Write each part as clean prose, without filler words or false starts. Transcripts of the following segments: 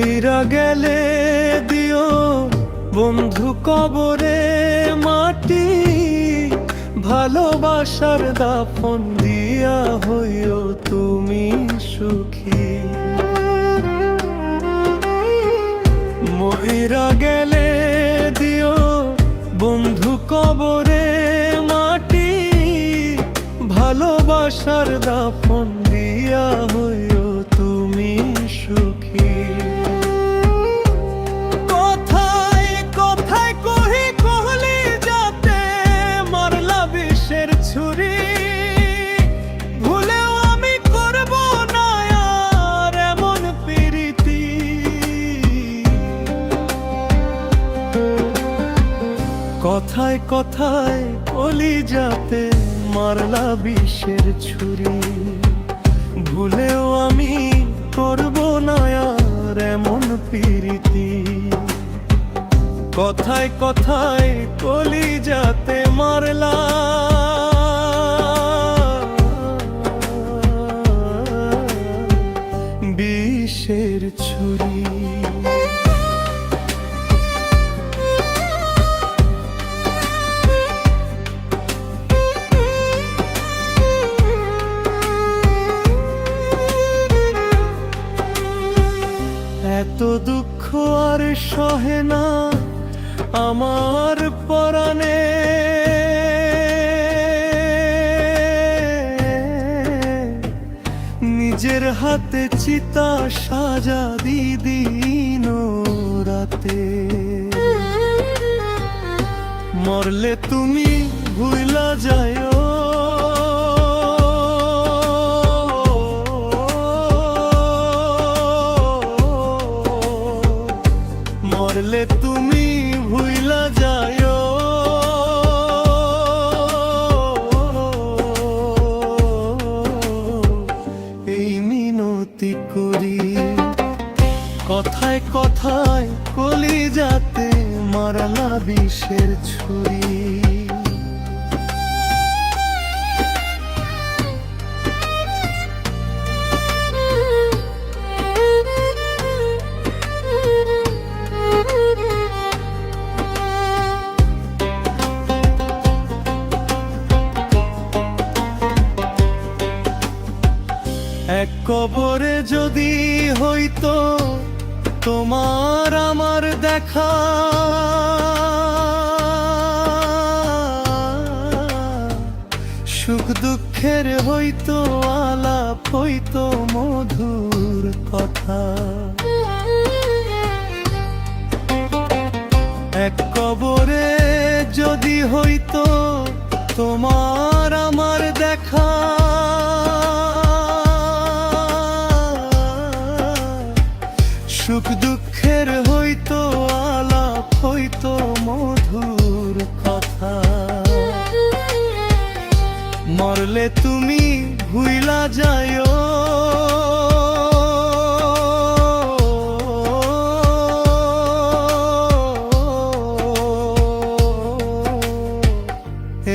মইরা গেলে দিও বন্ধু কবরে মাটি, ভালোবাসার দাফন দিয়া হইও তুমি সুখী। মইরা গেলে দিও বন্ধু কবরে মাটি, ভালোবাসার দাফন দিয়া হইও তুমি সুখী। কথায় কথায় কহি কহলি যাতে মারলা বিষের ছুরি, ভুলেও আমি করব না আর এমন প্রীতি। কথায় কথায় কলি যাতে মারলা বিষের ছুরি, ভুলেও আমি করব না আর এমন প্রীতি। কথায় কথায় কলি যাতে মারলা বিষের ছুরি। এত দুঃখ আর সহে না আমার পরাণে, নিজের হাতে চিতা সাজা দিন রাতে। মরলে তুমি ভুইলা যায়ো, মরলে তুমি ভুইলা যায়ো। এই মিনতি করি কথায় কথায় কলি যাতে মারলা বিষের ছুরি। এক কবরে যদি হইতো তোমার আমার দেখা, সুখ দুঃখের হইতো আলাপ হইতো মধুর কথা। এক কবরে যদি হইতো তোমার আমার দেখা, সুখ দুঃখের হইতো আলাপ হইতো মধুর কথা। মরলে তুমি ভুইলা যায়ো,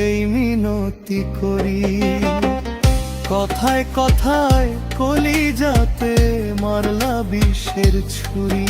এই মিনতি করি কথায় কথায় কলি যাতে মারলা বিষের ছুরি।